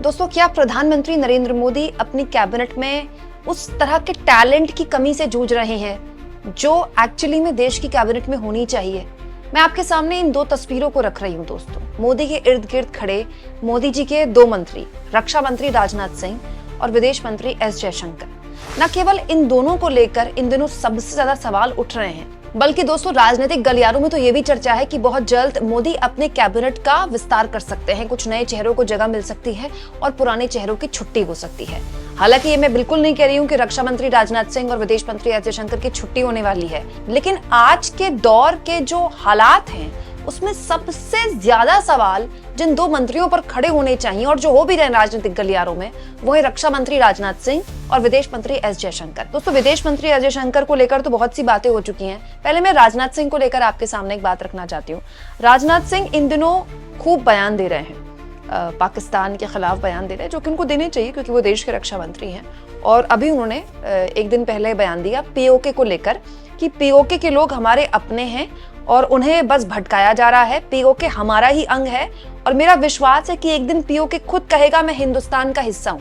दोस्तों, क्या प्रधानमंत्री नरेंद्र मोदी अपनी कैबिनेट में उस तरह के टैलेंट की कमी से जूझ रहे हैं जो एक्चुअली में देश की कैबिनेट में होनी चाहिए? मैं आपके सामने इन दो तस्वीरों को रख रही हूं दोस्तों। मोदी के इर्द गिर्द खड़े मोदी जी के दो मंत्री, रक्षा मंत्री राजनाथ सिंह और विदेश मंत्री एस जयशंकर। न केवल इन दोनों को लेकर इन दिनों सबसे ज्यादा सवाल उठ रहे हैं, बल्कि दोस्तों राजनीतिक गलियारों में तो ये भी चर्चा है कि बहुत जल्द मोदी अपने कैबिनेट का विस्तार कर सकते हैं, कुछ नए चेहरों को जगह मिल सकती है और पुराने चेहरों की छुट्टी हो सकती है। हालांकि ये मैं बिल्कुल नहीं कह रही हूँ कि रक्षा मंत्री राजनाथ सिंह और विदेश मंत्री एस जयशंकर की छुट्टी होने वाली है, लेकिन आज के दौर के जो हालात हैं उसमें सबसे ज्यादा सवाल जिन दो मंत्रियों पर खड़े होने चाहिए और जो हो भी रहे राजनीतिक गलियारों में, वो है रक्षा मंत्री राजनाथ सिंह और विदेश मंत्री एस जयशंकर। दोस्तों, विदेश मंत्री एस जयशंकर को लेकर तो बहुत सी बातें हो चुकी हैं। पहले मैं राजनाथ सिंह को लेकर आपके सामने एक बात रखना चाहती हूँ। राजनाथ सिंह इन दिनों खूब बयान दे रहे हैं, पाकिस्तान के खिलाफ बयान दे रहे हैं, जो कि उनको देने चाहिए क्योंकि वो देश के रक्षा मंत्री हैं। और अभी उन्होंने एक दिन पहले बयान दिया पीओके को लेकर कि पीओके के लोग हमारे अपने हैं और उन्हें बस भटकाया जा रहा है। पीओके हमारा ही अंग है और मेरा विश्वास है कि एक दिन पीओके खुद कहेगा मैं हिंदुस्तान का हिस्सा हूं।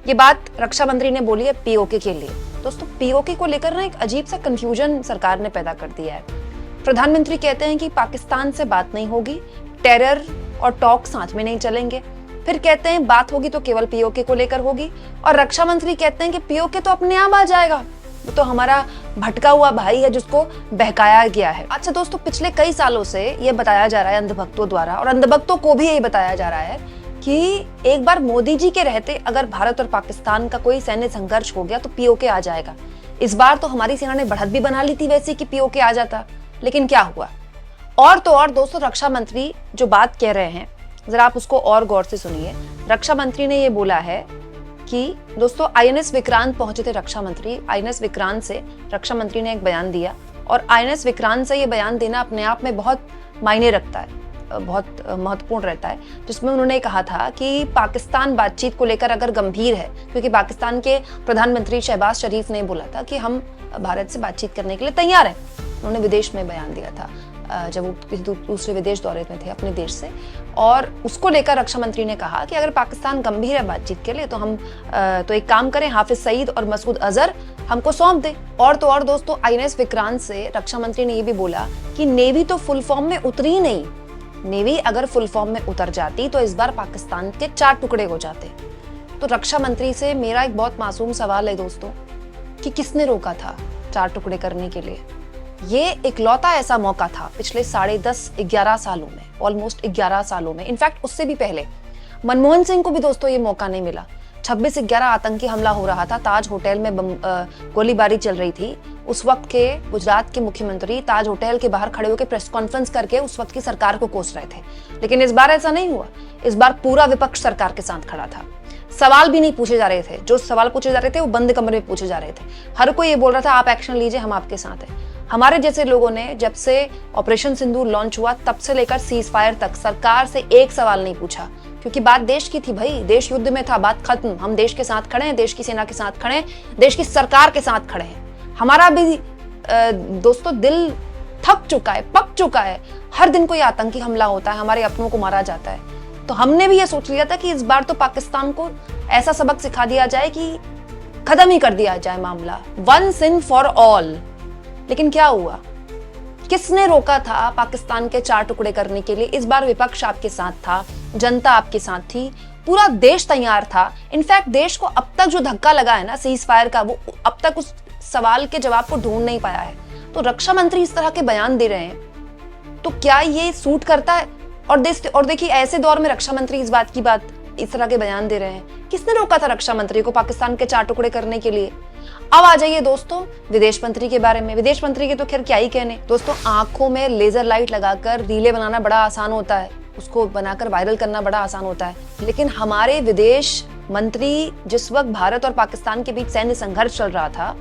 ये बात रक्षा मंत्री ने बोली है पीओके के लिए। दोस्तों, पीओके को लेकर ना एक अजीब सा कंफ्यूजन सरकार ने पैदा कर दिया है। प्रधानमंत्री कहते हैं कि पाकिस्तान से बात नहीं होगी, टेरर और टॉक साथ में नहीं चलेंगे। फिर कहते हैं बात होगी तो केवल पीओके को लेकर होगी, और रक्षा मंत्री कहते हैं कि पीओके तो अपने आप आ जाएगा, वो तो हमारा भटका हुआ भाई है जिसको बहकाया गया है। अच्छा दोस्तों, पिछले कई सालों से ये बताया जा रहा है अंधभक्तों द्वारा, और अंधभक्तों को भी यही बताया जा रहा है कि एक बार मोदी जी के रहते अगर भारत और पाकिस्तान का कोई सैन्य संघर्ष हो गया तो पीओके आ जाएगा। इस बार तो हमारी सेना ने बढ़त भी बना ली थी वैसे कि पीओके आ जाता, लेकिन क्या हुआ? और तो और दोस्तों, रक्षा मंत्री जो बात कह रहे हैं जरा आप उसको और गौर से सुनिए। रक्षा मंत्री ने ये बोला है कि दोस्तों आईएनएस विक्रांत पहुंचे थे रक्षा मंत्री, आईएनएस विक्रांत से रक्षा मंत्री ने एक बयान दिया, और आईएनएस विक्रांत से ये बयान देना अपने आप में बहुत मायने रखता है, बहुत महत्वपूर्ण रहता है, जिसमें उन्होंने कहा था कि पाकिस्तान बातचीत को लेकर अगर गंभीर है, क्योंकि पाकिस्तान के प्रधानमंत्री शहबाज शरीफ ने बोला था कि हम भारत से बातचीत करने के लिए तैयार हैं। उन्होंने विदेश में बयान दिया था जब वो किसी दूसरे विदेश दौरे में थे अपने देश से, और उसको लेकर रक्षा मंत्री ने कहा कि अगर पाकिस्तान गंभीर है बातचीत के लिए तो हम तो एक काम करें, हाफिज सईद और मसूद अजहर हमको सौंप दें। और तो और दोस्तों, आईएनएस विक्रांत से रक्षा मंत्री ने ये भी बोला कि नेवी तो फुल फॉर्म में उतरी नहीं, नेवी अगर फुल फॉर्म में उतर जाती तो इस बार पाकिस्तान के 4 टुकड़े हो जाते। तो रक्षा मंत्री से मेरा एक बहुत मासूम सवाल है दोस्तों कि किसने रोका था 4 टुकड़े करने के लिए? ये इकलौता ऐसा मौका था पिछले 10.5-11 सालों में, ऑलमोस्ट 11 सालों में, इनफैक्ट उससे भी पहले मनमोहन सिंह को भी दोस्तों ये मौका नहीं मिला। 26/11 आतंकी हमला हो रहा था, ताज होटल में गोलीबारी चल रही थी। उस वक्त के गुजरात के मुख्यमंत्री ताज होटल के बाहर खड़े होकर प्रेस कॉन्फ्रेंस करके उस वक्त की सरकार को कोस रहे थे, लेकिन इस बार ऐसा नहीं हुआ। इस बार पूरा विपक्ष सरकार के साथ खड़ा था, सवाल भी नहीं पूछे जा रहे थे, जो सवाल पूछे जा रहे थे वो बंद कमरे में पूछे जा रहे थे। हर कोई ये बोल रहा था आप एक्शन लीजिए, हम आपके साथ हैं। हमारे जैसे लोगों ने जब से ऑपरेशन सिंदूर लॉन्च हुआ तब से लेकर सीज फायर तक सरकार से एक सवाल नहीं पूछा, क्योंकि बात देश की थी भाई, देश युद्ध में था, बात खत्म। हम देश के साथ खड़े हैं, देश की सेना के साथ खड़े हैं, देश की सरकार के साथ खड़े हैं। हमारा भी दोस्तों दिल थक चुका है, पक चुका है। हर दिन कोई आतंकी हमला होता है, हमारे अपनों को मारा जाता है। तो हमने भी ये सोच लिया था कि इस बार तो पाकिस्तान को ऐसा सबक सिखा दिया जाए कि खत्म ही कर दिया जाए मामला, वंस एंड फॉर ऑल। लेकिन क्या हुआ? किसने रोका था पाकिस्तान के 4 टुकड़े करने के लिए? इस बार विपक्ष आपके साथ था, जनता आपके साथ थी, पूरा देश तैयार था। इनफैक्ट देश को अब तक जो धक्का लगा है ना सीज फायर का, वो अब तक उस सवाल के जवाब को ढूंढ नहीं पाया है। तो रक्षा मंत्री इस तरह के बयान दे रहे हैं, तो क्या ये सूट करता है? और देखिए ऐसे दौर में रक्षा मंत्री इस तरह के बयान दे रहे हैं। किसने रोका था रक्षा मंत्री को पाकिस्तान के 4 टुकड़े करने के लिए? अब आ जाइए दोस्तों विदेश मंत्री के बारे में। विदेश मंत्री के तो खैर क्या ही कहने दोस्तों, आंखों में लेजर लाइट लगाकर रीले बनाना बड़ा आसान होता है, उसको बनाकर वायरल करना बड़ा आसान होता है, लेकिन हमारे विदेश मंत्री जिस वक्त भारत और पाकिस्तान के बीच सैन्य संघर्ष चल रहा था,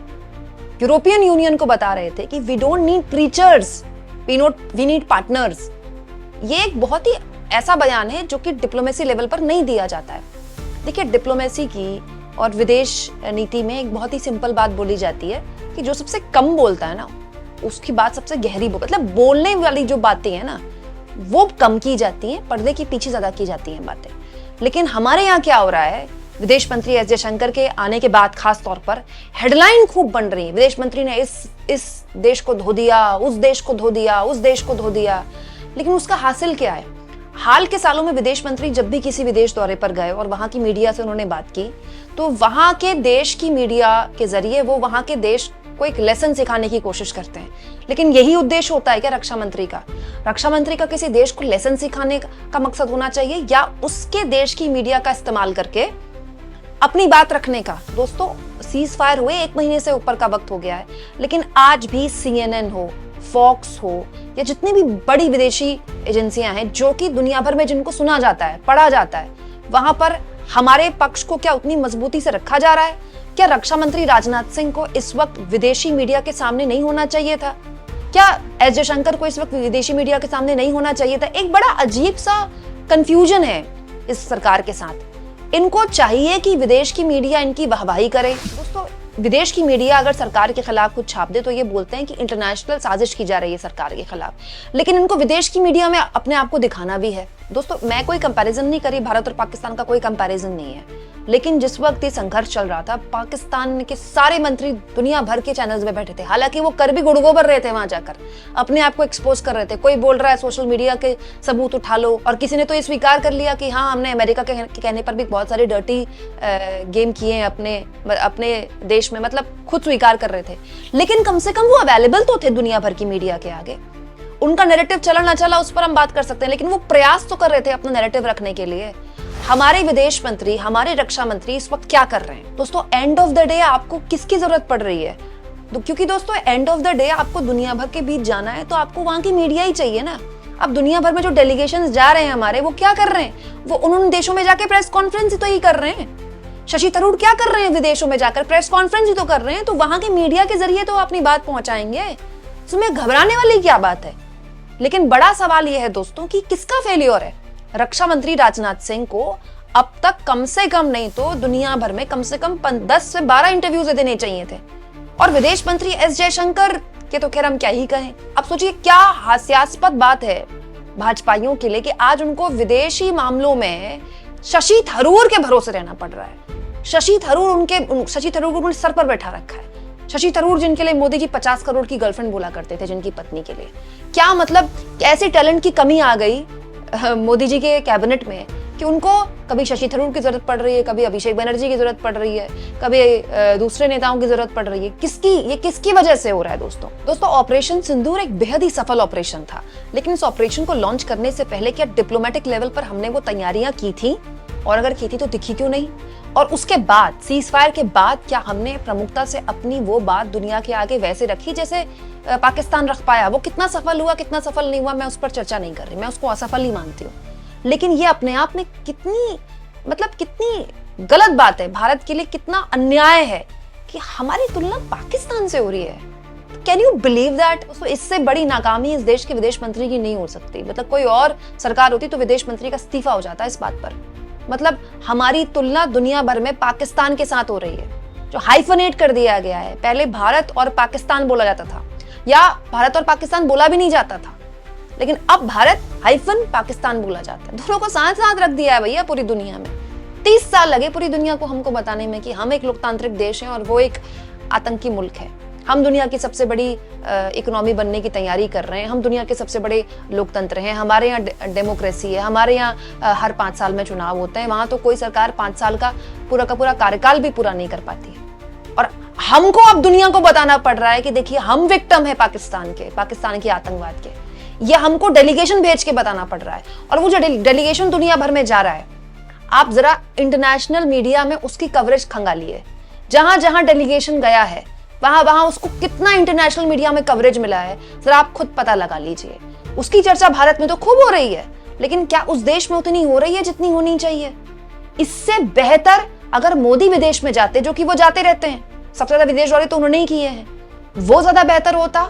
यूरोपियन यूनियन को बता रहे थे कि we don't need preachers, we need partners. ये एक बहुत ही ऐसा बयान है जो कि डिप्लोमेसी लेवल पर नहीं दिया जाता है। देखिए, डिप्लोमेसी की और विदेश नीति में एक बहुत ही सिंपल बात बोली जाती है कि जो सबसे कम बोलता है ना उसकी बात सबसे गहरी मतलब बोलने वाली जो बातें हैं ना वो कम की जाती हैं, पर्दे के पीछे ज्यादा की जाती हैं बातें। लेकिन हमारे यहाँ क्या हो रहा है, विदेश मंत्री एस जयशंकर के आने के बाद खास तौर पर हेडलाइन खूब बन रही है, विदेश मंत्री ने इस देश को धो दिया, उस देश को धो दिया, उस देश को धो दिया। लेकिन उसका हासिल क्या है? हाल के सालों में विदेश मंत्री जब भी किसी विदेश दौरे पर गए और वहां की मीडिया से उन्होंने बात की, तो वहां के देश की मीडिया के जरिए वो वहां के देश को एक लेसन सिखाने की कोशिश करते हैं। लेकिन यही उद्देश्य होता है क्या रक्षा मंत्री का? रक्षा मंत्री का किसी देश को लेसन सिखाने का मकसद होना चाहिए या उसके देश की मीडिया का इस्तेमाल करके अपनी बात रखने का? दोस्तों, सीज फायर हुए 1 महीने से ऊपर का वक्त हो गया है, लेकिन आज भी CNN हो, फॉक्स हो या जितनी भी बड़ी विदेशी एजेंसियां हैं जो कि दुनिया भर में जिनको सुना जाता है, पढ़ा जाता है, वहां पर हमारे पक्ष को क्या उतनी मजबूती से रखा जा रहा है? क्या रक्षा मंत्री राजनाथ सिंह को इस वक्त विदेशी मीडिया के सामने नहीं होना चाहिए था? क्या एस जयशंकर को इस वक्त विदेशी मीडिया के सामने नहीं होना चाहिए था? एक बड़ा अजीब सा कंफ्यूजन है इस सरकार के साथ। इनको चाहिए कि विदेश की मीडिया इनकी वाहवाही करे। दोस्तों, विदेश की मीडिया अगर सरकार के खिलाफ कुछ छाप दे तो ये बोलते हैं कि इंटरनेशनल साजिश की जा रही है सरकार के खिलाफ, लेकिन इनको विदेश की मीडिया में अपने आप को दिखाना भी है। दोस्तों, मैं कोई कंपैरिजन नहीं करी, भारत और पाकिस्तान का कोई कंपैरिजन नहीं है, लेकिन जिस वक्त ये संघर्ष चल रहा था, पाकिस्तान के सारे मंत्री दुनिया भर के चैनल्स में बैठे थे, हालांकि वो कर भी गुड़गोबर रहे थे, वहां जाकर अपने आप को एक्सपोज कर रहे थे। कोई बोल रहा है सोशल मीडिया के सबूत उठा लो, और किसी ने तो ये स्वीकार कर लिया कि हाँ, हमने अमेरिका के कहने पर भी बहुत सारे डर्टी गेम किए हैं अपने देश में, मतलब खुद स्वीकार कर रहे थे। लेकिन कम से कम वो अवेलेबल तो थे दुनिया भर की मीडिया के आगे। उनका नैरेटिव चला ना चला उस पर हम बात कर सकते हैं, लेकिन वो प्रयास तो कर रहे थे अपना नैरेटिव रखने के लिए। हमारे विदेश मंत्री, हमारे रक्षा मंत्री इस वक्त क्या कर रहे हैं? दोस्तों, एंड ऑफ द डे आपको किसकी जरूरत पड़ रही है? क्योंकि दोस्तों, एंड ऑफ द डे आपको दुनिया भर के बीच जाना है, तो आपको वहां की मीडिया ही चाहिए ना। अब दुनिया भर में जो डेलीगेशंस जा रहे हैं हमारे, वो क्या कर रहे हैं? वो उन देशों में जाके प्रेस कॉन्फ्रेंस ही तो ही कर रहे हैं। शशि थरूर क्या कर रहे हैं? विदेशों में जाकर प्रेस कॉन्फ्रेंस ही तो कर रहे हैं। तो वहां की मीडिया के जरिए तो अपनी बात पहुंचाएंगे, इसमें घबराने वाली क्या बात है? लेकिन बड़ा सवाल यह है दोस्तों कि किसका फेलियर है? रक्षा मंत्री राजनाथ सिंह को अब तक कम से कम नहीं तो दुनिया भर में कम से कम 10 से 12 इंटरव्यूज देने चाहिए थे, और विदेश मंत्री एस जयशंकर के तो खैर हम क्या ही कहें। अब सोचिए क्या हास्यास्पद बात है भाजपाइयों के लिए कि आज उनको विदेशी मामलों में शशि थरूर के भरोसे रहना पड़ रहा है। शशि थरूर को उन्होंने सर पर बैठा रखा है। शशि थरूर जिनके लिए मोदी जी 50 करोड़ की गर्लफ्रेंड बोला करते थे, जिनकी पत्नी के लिए। क्या मतलब ऐसे टैलेंट की कमी आ गई मोदी जी के कैबिनेट में कि उनको कभी शशि थरूर की जरूरत पड़ रही है, कभी अभिषेक बनर्जी की जरूरत पड़ रही है, कभी दूसरे नेताओं की जरूरत पड़ रही है। किसकी वजह से हो रहा है? दोस्तों, ऑपरेशन सिंदूर एक बेहद ही सफल ऑपरेशन था, लेकिन इस ऑपरेशन को लॉन्च करने से पहले क्या डिप्लोमेटिक लेवल पर हमने वो तैयारियां की थी? और अगर की थी तो दिखी क्यों नहीं? और उसके बाद सीज फायर के बाद क्या हमने प्रमुखता से अपनी वो बात दुनिया के आगे वैसे रखी जैसे पाकिस्तान रख पाया? वो कितना सफल हुआ, कितना सफल नहीं हुआ, मैं उस पर चर्चा नहीं कर रही, मैं उसको असफल ही मानती हूँ। लेकिन ये अपने आप में कितनी गलत बात है, भारत के लिए कितना अन्याय है कि हमारी तुलना पाकिस्तान से हो रही है। Can you believe that? तो इससे बड़ी नाकामी इस देश के विदेश मंत्री की नहीं हो सकती। मतलब कोई और सरकार होती तो विदेश मंत्री का इस्तीफा हो जाता इस बात पर। मतलब हमारी तुलना दुनिया भर में पाकिस्तान के साथ हो रही है, जो हाइफनेट कर दिया गया है। पहले भारत और पाकिस्तान बोला जाता था, या भारत और पाकिस्तान बोला भी नहीं जाता था, लेकिन अब भारत हाइफन पाकिस्तान बोला जाता है। दोनों को साथ साथ रख दिया है भैया पूरी दुनिया में। 30 साल लगे पूरी दुनिया को हमको बताने में कि हम एक लोकतांत्रिक देश हैं और वो एक आतंकी मुल्क है। हम दुनिया की सबसे बड़ी इकोनॉमी बनने की तैयारी कर रहे हैं, हम दुनिया के सबसे बड़े लोकतंत्र हैं, हमारे यहाँ डेमोक्रेसी है, हमारे यहाँ हर 5 साल में चुनाव होते हैं। वहां तो कोई सरकार 5 साल का पूरा कार्यकाल भी पूरा नहीं कर पाती है। और हमको अब दुनिया को बताना पड़ रहा है कि देखिए हम विक्टिम है पाकिस्तान के आतंकवाद के। ये हमको डेलीगेशन भेज के बताना पड़ रहा है। और वो जो डेलीगेशन दुनिया भर में जा रहा है, आप जरा इंटरनेशनल मीडिया में उसकी कवरेज खंगालिए। जहां जहां डेलीगेशन गया है वहां उसको कितना इंटरनेशनल मीडिया में कवरेज मिला है, जरा आप खुद पता लगा लीजिए। उसकी चर्चा भारत में तो खूब हो रही है, लेकिन क्या उस देश में उतनी हो रही है जितनी होनी चाहिए? इससे बेहतर अगर मोदी विदेश में जाते, जो कि वो जाते रहते हैं, सबसे ज्यादा विदेश दौरे तो उन्होंने ही किए हैं, वो ज्यादा बेहतर होता।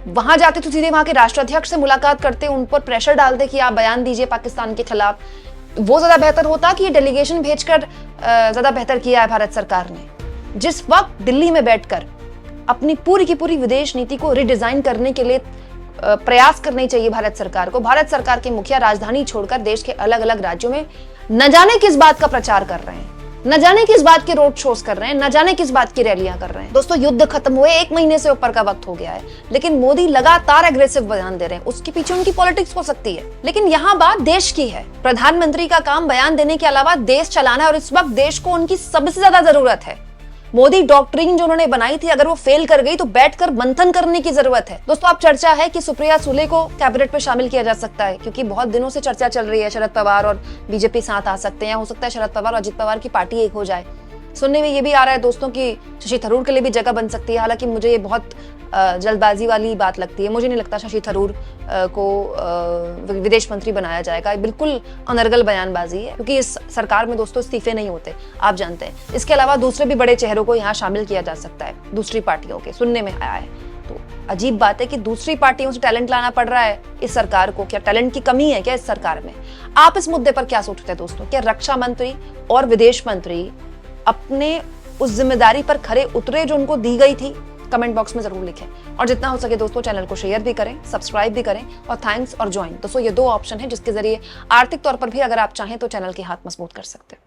वहां जाते तो सीधे वहां के राष्ट्राध्यक्ष से मुलाकात करते, उन पर प्रेशर डालते कि आप बयान दीजिए पाकिस्तान के खिलाफ। वो ज्यादा बेहतर होता कि ये डेलीगेशन भेजकर ज्यादा बेहतर किया है भारत सरकार ने। जिस वक्त दिल्ली में बैठकर अपनी पूरी की पूरी विदेश नीति को रिडिजाइन करने के लिए प्रयास करने चाहिए भारत सरकार को। भारत सरकार के मुखिया राजधानी छोड़कर देश के अलग अलग राज्यों में न जाने किस बात का प्रचार कर रहे हैं, न जाने किस बात के रोड शोज कर रहे हैं, न जाने किस बात की रैलियां कर रहे हैं। दोस्तों, युद्ध खत्म हुए 1 महीने से ऊपर का वक्त हो गया है, लेकिन मोदी लगातार एग्रेसिव बयान दे रहे हैं। उसके पीछे उनकी पॉलिटिक्स हो सकती है, लेकिन यहाँ बात देश की है। प्रधानमंत्री का काम बयान देने के अलावा देश चलाना है, और इस वक्त देश को उनकी सबसे ज्यादा जरूरत है। मोदी डॉक्ट्रिन जो उन्होंने बनाई थी, अगर वो फेल कर गई तो बैठकर मंथन करने की जरूरत है। दोस्तों, अब चर्चा है कि सुप्रिया सुले को कैबिनेट में शामिल किया जा सकता है, क्योंकि बहुत दिनों से चर्चा चल रही है शरद पवार और बीजेपी साथ आ सकते हैं। हो सकता है शरद पवार और अजित पवार की पार्टी एक हो जाए। सुनने में ये भी आ रहा है दोस्तों कि शशि थरूर के लिए भी जगह बन सकती है। हालांकि मुझे ये बहुत जल्दबाजी वाली बात लगती है। मुझे नहीं लगता शशि थरूर को विदेश मंत्री बनाया जाएगा। बिल्कुल अनर्गल बयानबाजी है, क्योंकि इस सरकार में दोस्तों इस्तीफे नहीं होते, आप जानते हैं। इसके अलावा दूसरे भी बड़े चेहरों को यहाँ शामिल किया जा सकता है, दूसरी पार्टियों के, सुनने में आया है। तो अजीब बात है कि दूसरी पार्टियों से टैलेंट लाना पड़ रहा है इस सरकार को। क्या टैलेंट की कमी है क्या इस सरकार में? आप इस मुद्दे पर क्या सोचते हैं दोस्तों? क्या रक्षा मंत्री और विदेश मंत्री अपने उस जिम्मेदारी पर खरे उतरे जो उनको दी गई थी? कमेंट बॉक्स में जरूर लिखें, और जितना हो सके दोस्तों चैनल को शेयर भी करें, सब्सक्राइब भी करें, और थैंक्स और ज्वाइन। दोस्तों, ये 2 ऑप्शन है जिसके जरिए आर्थिक तौर पर भी अगर आप चाहें तो चैनल के हाथ मजबूत कर सकते हैं।